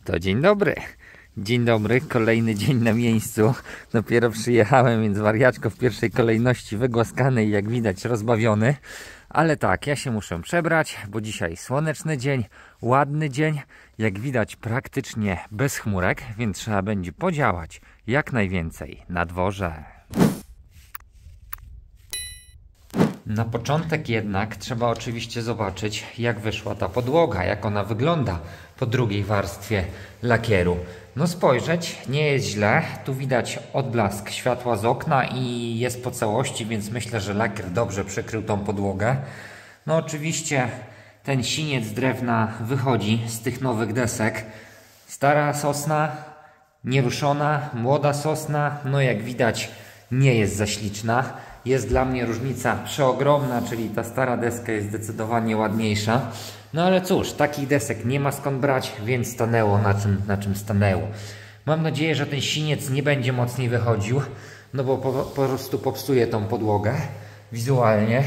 To dzień dobry. Dzień dobry, kolejny dzień na miejscu. Dopiero przyjechałem, więc wariaczko w pierwszej kolejności wygłaskany i jak widać rozbawiony. Ale tak, ja się muszę przebrać, bo dzisiaj słoneczny dzień, ładny dzień. Jak widać praktycznie bez chmurek, więc trzeba będzie podziałać jak najwięcej na dworze. Na początek jednak trzeba oczywiście zobaczyć, jak wyszła ta podłoga, jak ona wygląda po drugiej warstwie lakieru. No spojrzeć, nie jest źle, tu widać odblask światła z okna i jest po całości, więc myślę, że lakier dobrze przykrył tą podłogę. No oczywiście ten siniec drewna wychodzi z tych nowych desek. Stara sosna, nieruszona, młoda sosna, no jak widać nie jest za śliczna. Jest dla mnie różnica przeogromna, czyli ta stara deska jest zdecydowanie ładniejsza. No ale cóż, takich desek nie ma skąd brać, więc stanęło na czym stanęło. Mam nadzieję, że ten siniec nie będzie mocniej wychodził, no bo po prostu popsuje tą podłogę wizualnie.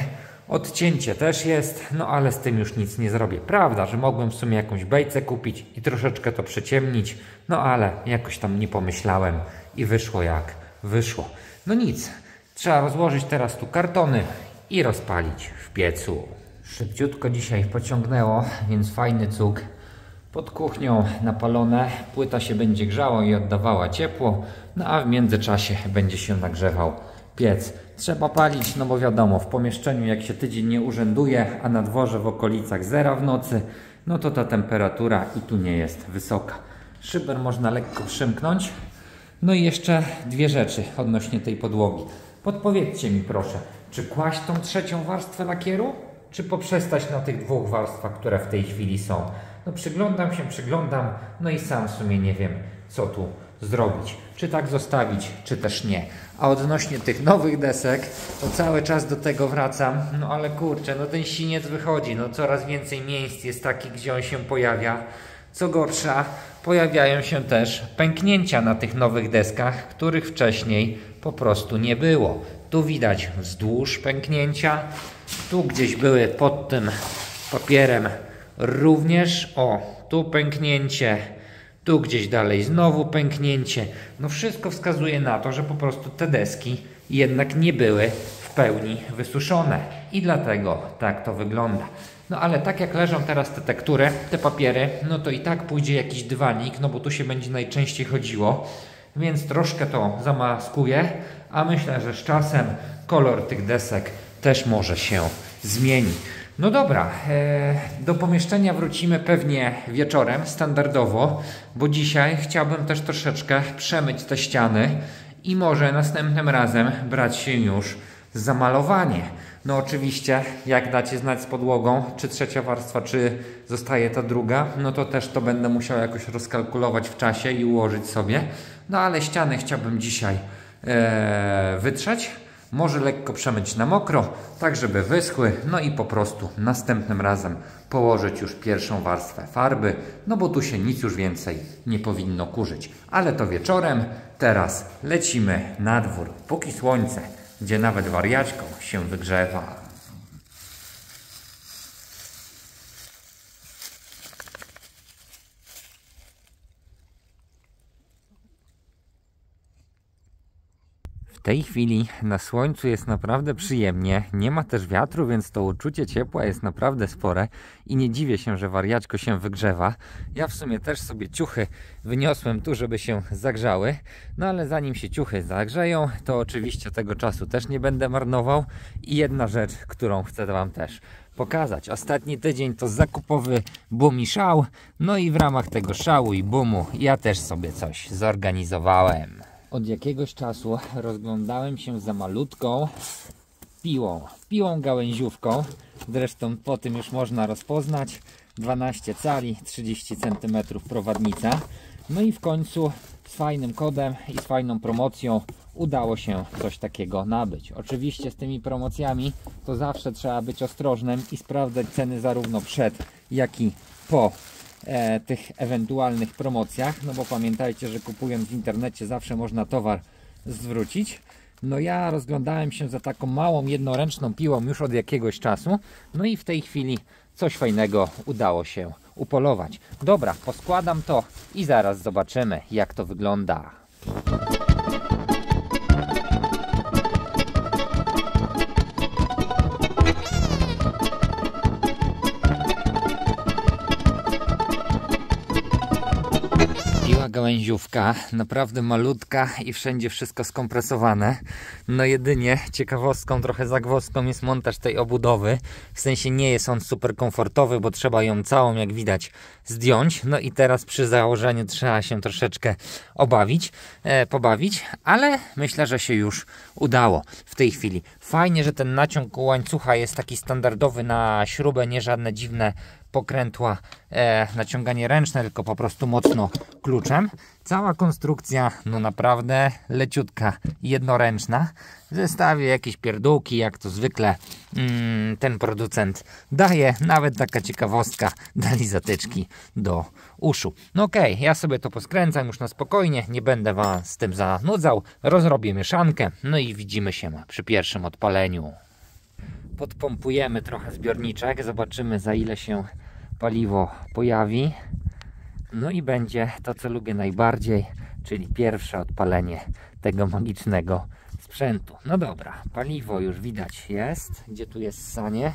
Odcięcie też jest, no ale z tym już nic nie zrobię. Prawda, że mogłem w sumie jakąś bejcę kupić i troszeczkę to przyciemnić, no ale jakoś tam nie pomyślałem i wyszło jak wyszło. No nic. Trzeba rozłożyć teraz tu kartony i rozpalić w piecu. Szybciutko dzisiaj pociągnęło, więc fajny cuk. Pod kuchnią napalone, płyta się będzie grzała i oddawała ciepło, no a w międzyczasie będzie się nagrzewał piec. Trzeba palić, no bo wiadomo, w pomieszczeniu jak się tydzień nie urzęduje, a na dworze w okolicach zera w nocy, no to ta temperatura i tu nie jest wysoka. Szyber można lekko przymknąć. No i jeszcze dwie rzeczy odnośnie tej podłogi. Podpowiedzcie mi proszę, czy kłaść tą trzecią warstwę lakieru, czy poprzestać na tych dwóch warstwach, które w tej chwili są? No przyglądam, no i sam w sumie nie wiem, co tu zrobić. Czy tak zostawić, czy też nie. A odnośnie tych nowych desek, to cały czas do tego wracam. No ale kurczę, no ten siniec wychodzi, no coraz więcej miejsc jest takich, gdzie on się pojawia. Co gorsza, pojawiają się też pęknięcia na tych nowych deskach, których wcześniej po prostu nie było. Tu widać wzdłuż pęknięcia, tu gdzieś były pod tym papierem również, o, tu pęknięcie, tu gdzieś dalej znowu pęknięcie. No wszystko wskazuje na to, że po prostu te deski jednak nie były w pełni wysuszone i dlatego tak to wygląda. No ale tak jak leżą teraz te tektury, te papiery, no to i tak pójdzie jakiś dywanik, no bo tu się będzie najczęściej chodziło, więc troszkę to zamaskuje, a myślę, że z czasem kolor tych desek też może się zmieni. No dobra, do pomieszczenia wrócimy pewnie wieczorem, standardowo, bo dzisiaj chciałbym też troszeczkę przemyć te ściany i może następnym razem brać się już za malowanie. No oczywiście, jak dacie znać z podłogą, czy trzecia warstwa, czy zostaje ta druga, no to też to będę musiał jakoś rozkalkulować w czasie i ułożyć sobie. No ale ściany chciałbym dzisiaj wytrzeć, może lekko przemyć na mokro, tak żeby wyschły, no i po prostu następnym razem położyć już pierwszą warstwę farby, no bo tu się nic już więcej nie powinno kurzyć. Ale to wieczorem, teraz lecimy na dwór, póki słońce, gdzie nawet wariaczką się wygrzewa. W tej chwili na słońcu jest naprawdę przyjemnie, nie ma też wiatru, więc to uczucie ciepła jest naprawdę spore i nie dziwię się, że wariaczko się wygrzewa. Ja w sumie też sobie ciuchy wyniosłem tu, żeby się zagrzały, no ale zanim się ciuchy zagrzeją, to oczywiście tego czasu też nie będę marnował. I jedna rzecz, którą chcę Wam też pokazać. Ostatni tydzień to zakupowy boom i szał, no i w ramach tego szału i boomu ja też sobie coś zorganizowałem. Od jakiegoś czasu rozglądałem się za malutką piłą gałęziówką. Zresztą po tym już można rozpoznać. 12 cali, 30 cm prowadnica. No i w końcu z fajnym kodem i z fajną promocją udało się coś takiego nabyć. Oczywiście z tymi promocjami to zawsze trzeba być ostrożnym i sprawdzać ceny zarówno przed, jak i po tych ewentualnych promocjach, no bo pamiętajcie, że kupując w internecie zawsze można towar zwrócić. No ja rozglądałem się za taką małą jednoręczną piłą już od jakiegoś czasu, no i w tej chwili coś fajnego upolować. Dobra, poskładam to i zaraz zobaczymy, jak to wygląda. Piła gałęziówka, naprawdę malutka i wszędzie wszystko skompresowane. No jedynie ciekawostką, trochę zagwozdką jest montaż tej obudowy. W sensie nie jest on super komfortowy, bo trzeba ją całą, jak widać, zdjąć. No i teraz przy założeniu trzeba się troszeczkę pobawić, ale myślę, że się już udało w tej chwili. Fajnie, że ten naciąg łańcucha jest taki standardowy na śrubę, nie żadne dziwne pokrętła, naciąganie ręczne, tylko po prostu mocno kluczem. Cała konstrukcja, no naprawdę leciutka, jednoręczna. W zestawie jakieś pierdółki, jak to zwykle ten producent daje. Nawet taka ciekawostka, dali zatyczki do uszu. No okej, ja sobie to poskręcam już na spokojnie, nie będę was z tym zanudzał. Rozrobię mieszankę, no i widzimy się przy pierwszym odpaleniu. Podpompujemy trochę zbiorniczek, zobaczymy, za ile się paliwo pojawi. No i będzie to, co lubię najbardziej, czyli pierwsze odpalenie tego magicznego sprzętu. No dobra, paliwo już widać jest. Gdzie tu jest sanie?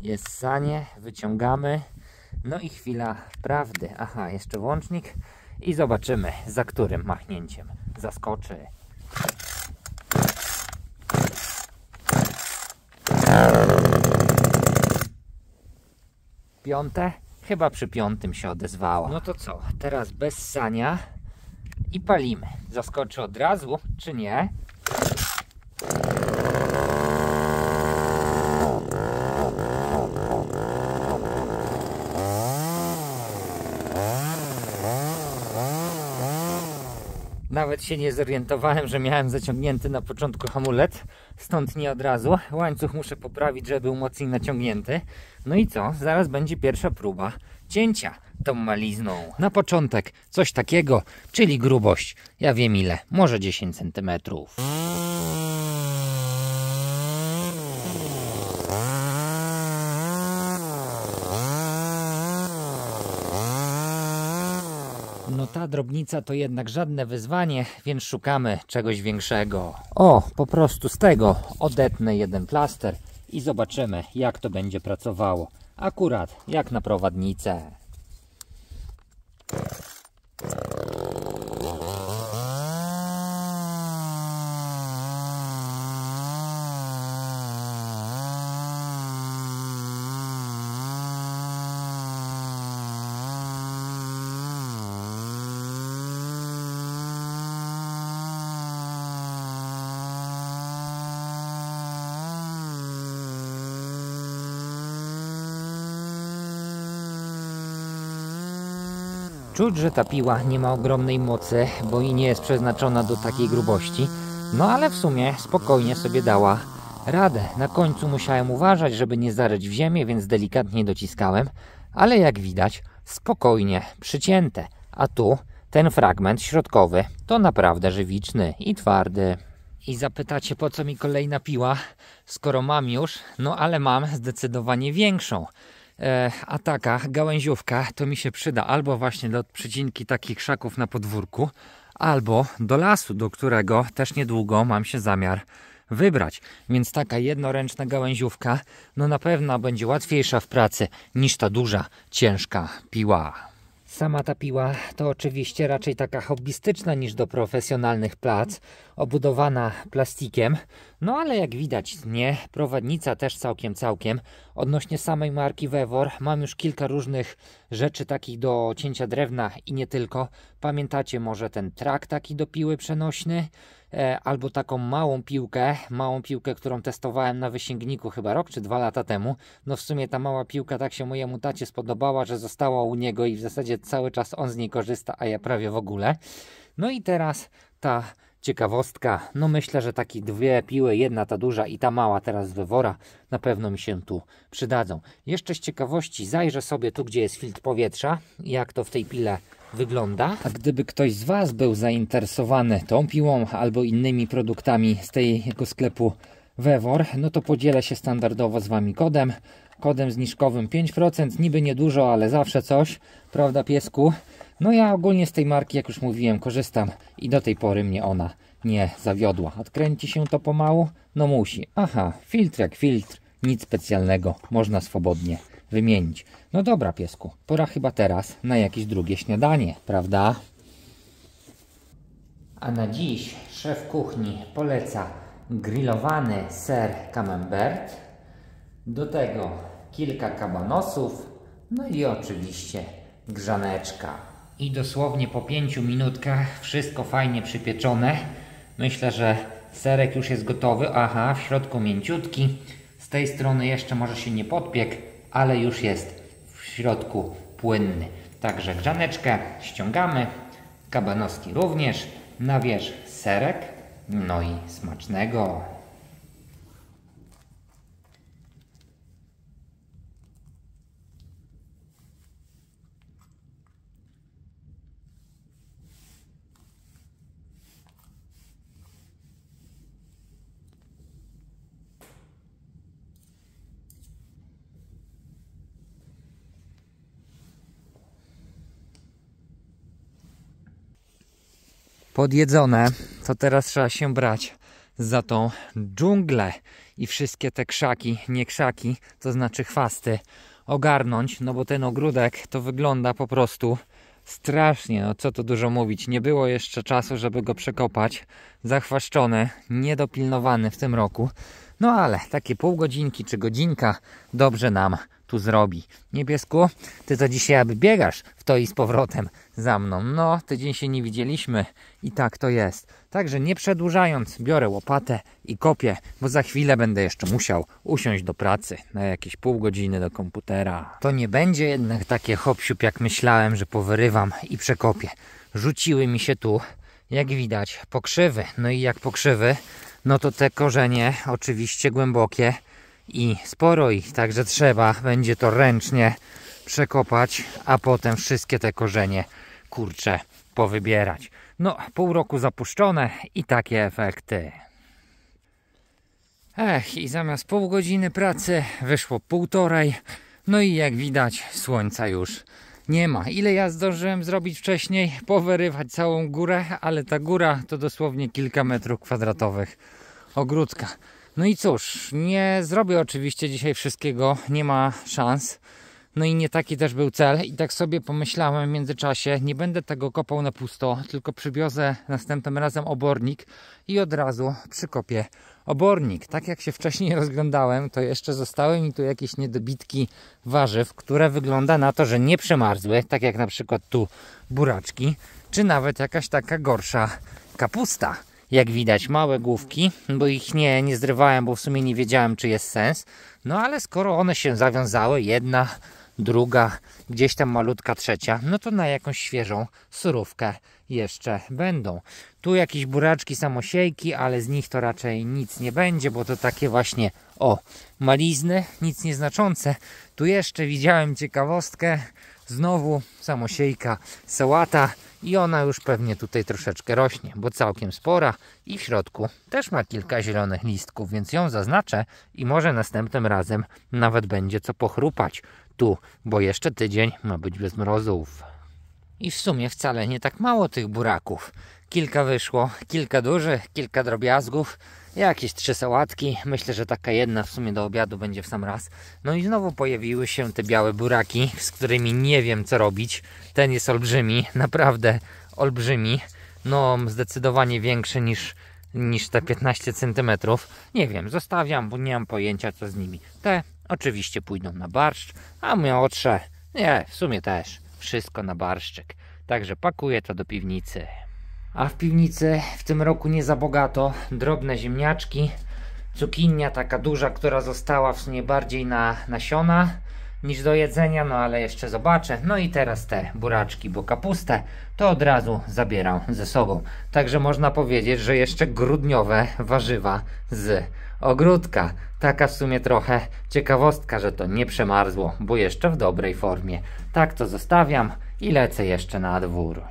Jest sanie, wyciągamy. No i chwila prawdy. Aha, jeszcze włącznik i zobaczymy, za którym machnięciem zaskoczy. Piąte? Chyba przy piątym się odezwała. No to co? Teraz bez sania i palimy. Zaskoczy od razu, czy nie? Nawet się nie zorientowałem, że miałem zaciągnięty na początku hamulec, stąd nie od razu. Łańcuch muszę poprawić, żeby był mocniej naciągnięty. No i co? Zaraz będzie pierwsza próba cięcia tą malizną. Na początek coś takiego, czyli grubość, ja wiem ile, może 10 cm. No ta drobnica to jednak żadne wyzwanie, więc szukamy czegoś większego. O, po prostu z tego odetnę jeden plaster i zobaczymy, jak to będzie pracowało. Akurat jak na prowadnicę. Czuć, że ta piła nie ma ogromnej mocy, bo i nie jest przeznaczona do takiej grubości. No ale w sumie spokojnie sobie dała radę. Na końcu musiałem uważać, żeby nie zaryć w ziemię, więc delikatnie dociskałem. Ale jak widać, spokojnie przycięte. A tu ten fragment środkowy to naprawdę żywiczny i twardy. I zapytacie, po co mi kolejna piła, skoro mam już, no ale mam zdecydowanie większą. A taka gałęziówka to mi się przyda albo właśnie do przycinki takich krzaków na podwórku, albo do lasu, do którego też niedługo mam się zamiar wybrać. Więc taka jednoręczna gałęziówka no na pewno będzie łatwiejsza w pracy niż ta duża, ciężka piła. Sama ta piła to oczywiście raczej taka hobbystyczna niż do profesjonalnych prac, obudowana plastikiem, no ale jak widać nie, prowadnica też całkiem. Odnośnie samej marki Vevor mam już kilka różnych rzeczy takich do cięcia drewna i nie tylko. Pamiętacie może ten trak taki do piły przenośny? Albo taką małą piłkę, którą testowałem na wysięgniku chyba rok czy 2 lata temu. No w sumie ta mała piłka tak się mojemu tacie spodobała, że została u niego i w zasadzie cały czas on z niej korzysta, a ja prawie w ogóle. No i teraz ta ciekawostka, no myślę, że takie dwie piły, jedna ta duża i ta mała teraz z Vevora, na pewno mi się tu przydadzą. Jeszcze z ciekawości zajrzę sobie tu, gdzie jest filtr powietrza, jak to w tej pile wygląda. A gdyby ktoś z Was był zainteresowany tą piłą albo innymi produktami z tego sklepu Vevor, no to podzielę się standardowo z Wami kodem. kodem zniżkowym 5%, niby niedużo, ale zawsze coś, prawda piesku? No ja ogólnie z tej marki, jak już mówiłem, korzystam i do tej pory mnie ona nie zawiodła. Odkręci się to pomału? No musi. Aha, filtr jak filtr, nic specjalnego, można swobodnie wymienić. No dobra piesku, pora chyba teraz na jakieś drugie śniadanie, prawda? A na dziś szef kuchni poleca grillowany ser camembert, do tego kilka kabanosów, no i oczywiście grzaneczka. I dosłownie po 5 minutkach wszystko fajnie przypieczone. Myślę, że serek już jest gotowy. Aha, w środku mięciutki. Z tej strony jeszcze może się nie podpiekł, ale już jest w środku płynny. Także grzaneczkę ściągamy, kabanoski również, na wierzch serek, no i smacznego. Podjedzone, to teraz trzeba się brać za tą dżunglę i wszystkie te krzaki, nie krzaki, to znaczy chwasty, ogarnąć, no bo ten ogródek to wygląda po prostu strasznie, no co tu dużo mówić, nie było jeszcze czasu, żeby go przekopać, zachwaszczony, niedopilnowany w tym roku, no ale takie pół godzinki czy godzinka dobrze nam tu zrobi. Niebiesku, ty to dzisiaj aby biegasz w to i z powrotem za mną. No, tydzień się nie widzieliśmy i tak to jest. Także nie przedłużając, biorę łopatę i kopię, bo za chwilę będę jeszcze musiał usiąść do pracy na jakieś pół godziny do komputera. To nie będzie jednak takie hop-siup, jak myślałem, że powyrywam i przekopię. Rzuciły mi się tu, jak widać, pokrzywy. No i jak pokrzywy, no to te korzenie oczywiście głębokie i sporo ich, także trzeba będzie to ręcznie przekopać, a potem wszystkie te korzenie, kurcze, powybierać. No, pół roku zapuszczone i takie efekty. I zamiast pół godziny pracy wyszło półtorej. No i jak widać, słońca już nie ma. Ile ja zdążyłem zrobić wcześniej? Powyrywać całą górę, ale ta góra to dosłownie kilka metrów kwadratowych ogródka. No i cóż, nie zrobię oczywiście dzisiaj wszystkiego, nie ma szans. No i nie taki też był cel i tak sobie pomyślałem w międzyczasie, nie będę tego kopał na pusto, tylko przywiozę następnym razem obornik i od razu przykopię obornik. Tak jak się wcześniej rozglądałem, to jeszcze zostały mi tu jakieś niedobitki warzyw, które wygląda na to, że nie przemarzły, tak jak na przykład tu buraczki, czy nawet jakaś taka gorsza kapusta. Jak widać małe główki, bo ich nie zrywałem, bo w sumie nie wiedziałem, czy jest sens. No ale skoro one się zawiązały, jedna, druga, gdzieś tam malutka trzecia, no to na jakąś świeżą surówkę jeszcze będą. Tu jakieś buraczki samosiejki, ale z nich to raczej nic nie będzie, bo to takie właśnie, malizny, nic nieznaczące. Tu jeszcze widziałem ciekawostkę, znowu samosiejka, sałata i ona już pewnie tutaj troszeczkę rośnie, bo całkiem spora i w środku też ma kilka zielonych listków, więc ją zaznaczę i może następnym razem nawet będzie co pochrupać tu, bo jeszcze tydzień ma być bez mrozów. I w sumie wcale nie tak mało tych buraków. Kilka wyszło, kilka dużych, kilka drobiazgów, jakieś 3 sałatki. Myślę, że taka jedna w sumie do obiadu będzie w sam raz. No i znowu pojawiły się te białe buraki, z którymi nie wiem co robić. Ten jest olbrzymi, naprawdę olbrzymi. No zdecydowanie większy niż te 15 cm. Nie wiem, zostawiam, bo nie mam pojęcia co z nimi. Te oczywiście pójdą na barszcz, a młodsze, nie, w sumie też. Wszystko na barszczyk. Także pakuję to do piwnicy. A w piwnicy w tym roku nie za bogato. Drobne ziemniaczki. Cukinia taka duża, która została w sumie bardziej na nasiona niż do jedzenia. No ale jeszcze zobaczę. No i teraz te buraczki, bo kapustę to od razu zabieram ze sobą. Także można powiedzieć, że jeszcze grudniowe warzywa z ogródka. Taka w sumie trochę ciekawostka, że to nie przemarzło, bo jeszcze w dobrej formie. Tak to zostawiam i lecę jeszcze na dwór.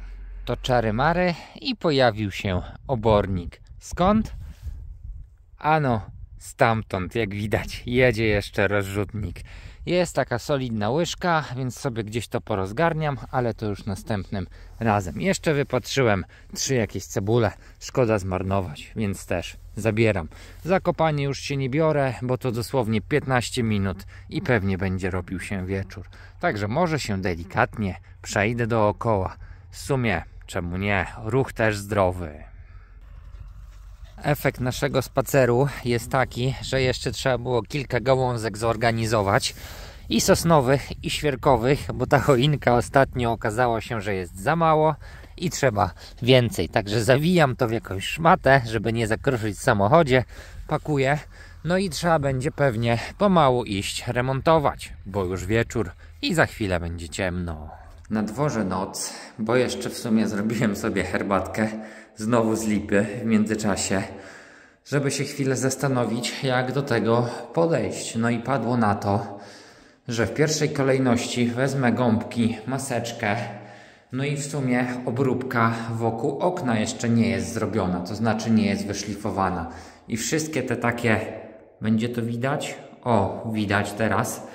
To czary mary i pojawił się obornik. Skąd? Ano, stamtąd, jak widać, jedzie jeszcze rozrzutnik. Jest taka solidna łyżka, więc sobie gdzieś to porozgarniam, ale to już następnym razem. Jeszcze wypatrzyłem 3 jakieś cebule, szkoda zmarnować, więc też zabieram. Za kopanie już się nie biorę, bo to dosłownie 15 minut i pewnie będzie robił się wieczór. Także może się delikatnie przejdę dookoła. W sumie, czemu nie? Ruch też zdrowy. Efekt naszego spaceru jest taki, że jeszcze trzeba było kilka gałązek zorganizować. I sosnowych, i świerkowych, bo ta choinka ostatnio okazało się, że jest za mało i trzeba więcej. Także zawijam to w jakąś szmatę, żeby nie zakruszyć w samochodzie. Pakuję. No i trzeba będzie pewnie pomału iść remontować, bo już wieczór i za chwilę będzie ciemno. Na dworze noc, bo jeszcze w sumie zrobiłem sobie herbatkę znowu z lipy w międzyczasie, żeby się chwilę zastanowić, jak do tego podejść. No i padło na to, że w pierwszej kolejności wezmę gąbki, maseczkę, no i w sumie obróbka wokół okna jeszcze nie jest zrobiona, to znaczy nie jest wyszlifowana. I wszystkie te takie, będzie to widać? O, widać teraz,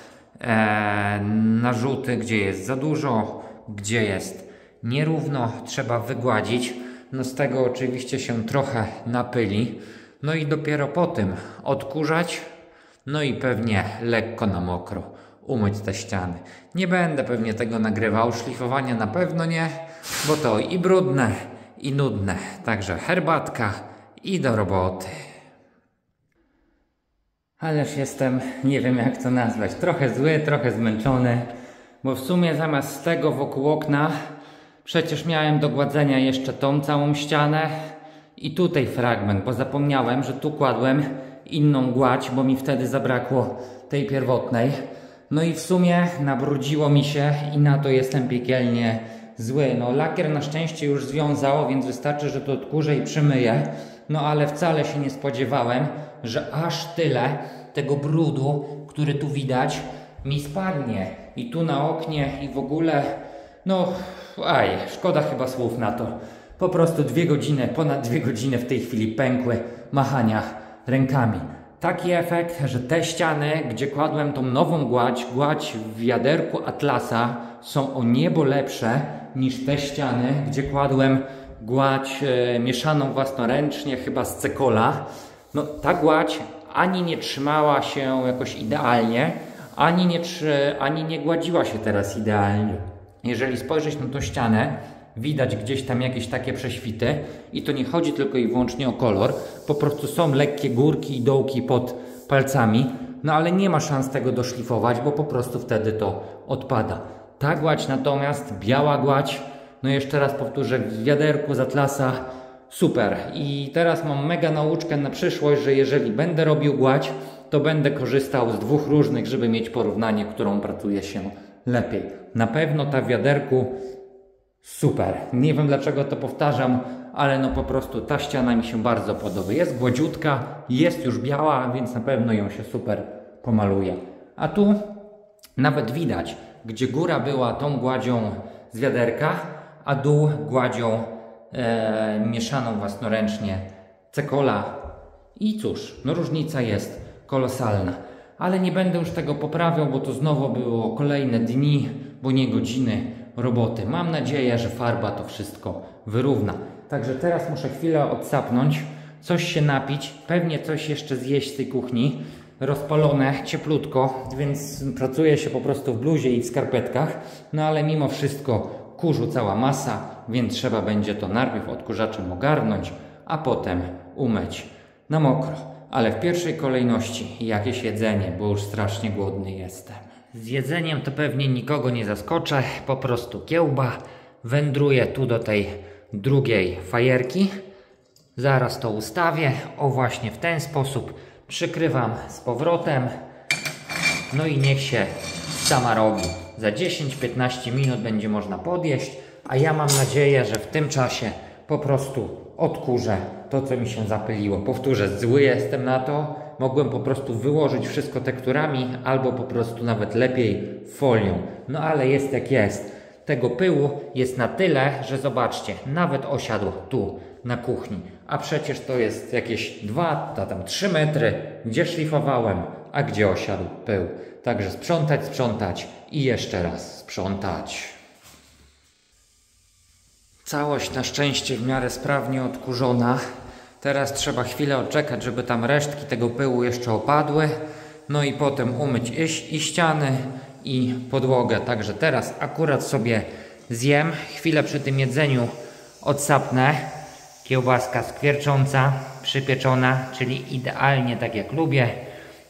narzuty, gdzie jest za dużo, gdzie jest nierówno, trzeba wygładzić. No z tego oczywiście się trochę napyli, no i dopiero po tym odkurzać, no i pewnie lekko na mokro umyć te ściany. Nie będę pewnie tego nagrywał, szlifowania na pewno nie, bo to i brudne, i nudne. Także herbatka i do roboty. Ależ jestem, nie wiem jak to nazwać, trochę zły, trochę zmęczony, bo w sumie zamiast tego wokół okna przecież miałem do gładzenia jeszcze tą całą ścianę i tutaj fragment, bo zapomniałem, że tu kładłem inną gładź, bo mi wtedy zabrakło tej pierwotnej. No i w sumie nabrudziło mi się i na to jestem piekielnie zły. No lakier na szczęście już związało, więc wystarczy, że to odkurzę i przymyję. No ale wcale się nie spodziewałem, że aż tyle tego brudu, który tu widać, mi spadnie. I tu na oknie i w ogóle, no szkoda chyba słów na to. Po prostu 2 godziny, ponad 2 godziny w tej chwili pękły machania rękami. Taki efekt, że te ściany, gdzie kładłem tą nową gładź w wiaderku Atlasa, są o niebo lepsze niż te ściany, gdzie kładłem gładź mieszaną własnoręcznie, chyba z Cekola. No ta gładź ani nie trzymała się jakoś idealnie, ani nie gładziła się teraz idealnie. Jeżeli spojrzeć na tą ścianę, widać gdzieś tam jakieś takie prześwity i to nie chodzi tylko i wyłącznie o kolor, po prostu są lekkie górki i dołki pod palcami, no ale nie ma szans tego doszlifować, bo po prostu wtedy to odpada. Ta gładź natomiast, biała gładź, no jeszcze raz powtórzę, w wiaderku z Atlasa, super. I teraz mam mega nauczkę na przyszłość, że jeżeli będę robił gładź, to będę korzystał z 2 różnych, żeby mieć porównanie, którą pracuje się lepiej. Na pewno ta w wiaderku super. Nie wiem dlaczego to powtarzam, ale no po prostu ta ściana mi się bardzo podoba. Jest gładziutka, jest już biała, więc na pewno ją się super pomaluje. A tu nawet widać, gdzie góra była tą gładzią z wiaderka, a dół gładzią mieszaną własnoręcznie Cekola. I cóż, no różnica jest kolosalna. Ale nie będę już tego poprawiał, bo to znowu było kolejne dni, bo nie godziny roboty. Mam nadzieję, że farba to wszystko wyrówna. Także teraz muszę chwilę odsapnąć, coś się napić, pewnie coś jeszcze zjeść z tej kuchni. Rozpalone, cieplutko, więc pracuję się po prostu w bluzie i w skarpetkach. No ale mimo wszystko kurzu cała masa, więc trzeba będzie to najpierw odkurzaczem ogarnąć, a potem umyć na mokro. Ale w pierwszej kolejności jakieś jedzenie, bo już strasznie głodny jestem. Z jedzeniem to pewnie nikogo nie zaskoczę, po prostu kiełba. Wędruję tu do tej drugiej fajerki. Zaraz to ustawię, o właśnie w ten sposób. Przykrywam z powrotem. No i niech się sama robi. Za 10-15 minut będzie można podjeść, a ja mam nadzieję, że w tym czasie po prostu odkurzę to, co mi się zapyliło. Powtórzę, zły jestem na to. Mogłem po prostu wyłożyć wszystko tekturami, albo po prostu nawet lepiej folią. No ale jest jak jest. Tego pyłu jest na tyle, że zobaczcie, nawet osiadł tu na kuchni. A przecież to jest jakieś 3 metry, gdzie szlifowałem, a gdzie osiadł pył. Także sprzątać, sprzątać i jeszcze raz sprzątać. Całość na szczęście w miarę sprawnie odkurzona. Teraz trzeba chwilę odczekać, żeby tam resztki tego pyłu jeszcze opadły. No i potem umyć i ściany, i podłogę. Także teraz akurat sobie zjem. Chwilę przy tym jedzeniu odsapnę. Kiełbaska skwiercząca, przypieczona, czyli idealnie tak jak lubię.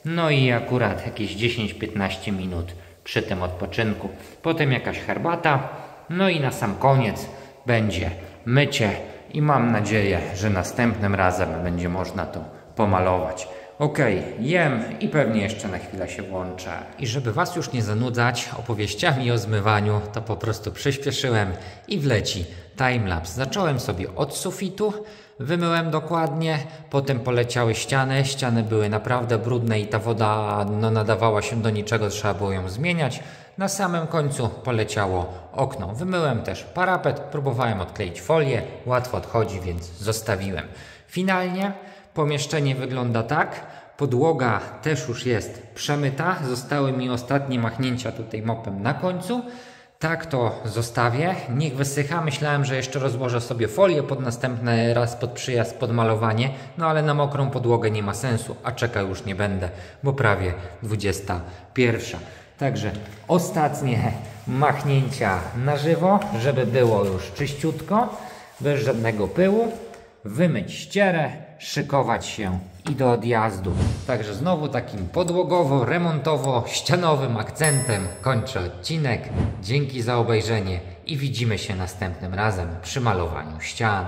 No i akurat jakieś 10-15 minut przy tym odpoczynku. Potem jakaś herbata. No i na sam koniec będzie mycie. I mam nadzieję, że następnym razem będzie można to pomalować. Okej, jem i pewnie jeszcze na chwilę się włączę. I żeby Was już nie zanudzać opowieściami o zmywaniu, to po prostu przyspieszyłem i wleci timelapse. Zacząłem sobie od sufitu, wymyłem dokładnie, potem poleciały ściany. Ściany były naprawdę brudne i ta woda nadawała się do niczego, trzeba było ją zmieniać. Na samym końcu poleciało okno. Wymyłem też parapet, próbowałem odkleić folię, łatwo odchodzi, więc zostawiłem. Finalnie pomieszczenie wygląda tak. Podłoga też już jest przemyta. Zostały mi ostatnie machnięcia tutaj mopem na końcu. Tak to zostawię. Niech wysycha. Myślałem, że jeszcze rozłożę sobie folię pod następny raz, pod przyjazd, pod malowanie. No ale na mokrą podłogę nie ma sensu, a czekać już nie będę, bo prawie 21. Także ostatnie machnięcia na żywo, żeby było już czyściutko, bez żadnego pyłu. Wymyć ścierę, szykować się i do odjazdu. Także znowu takim podłogowo-remontowo-ścianowym akcentem kończę odcinek. Dzięki za obejrzenie i widzimy się następnym razem przy malowaniu ścian.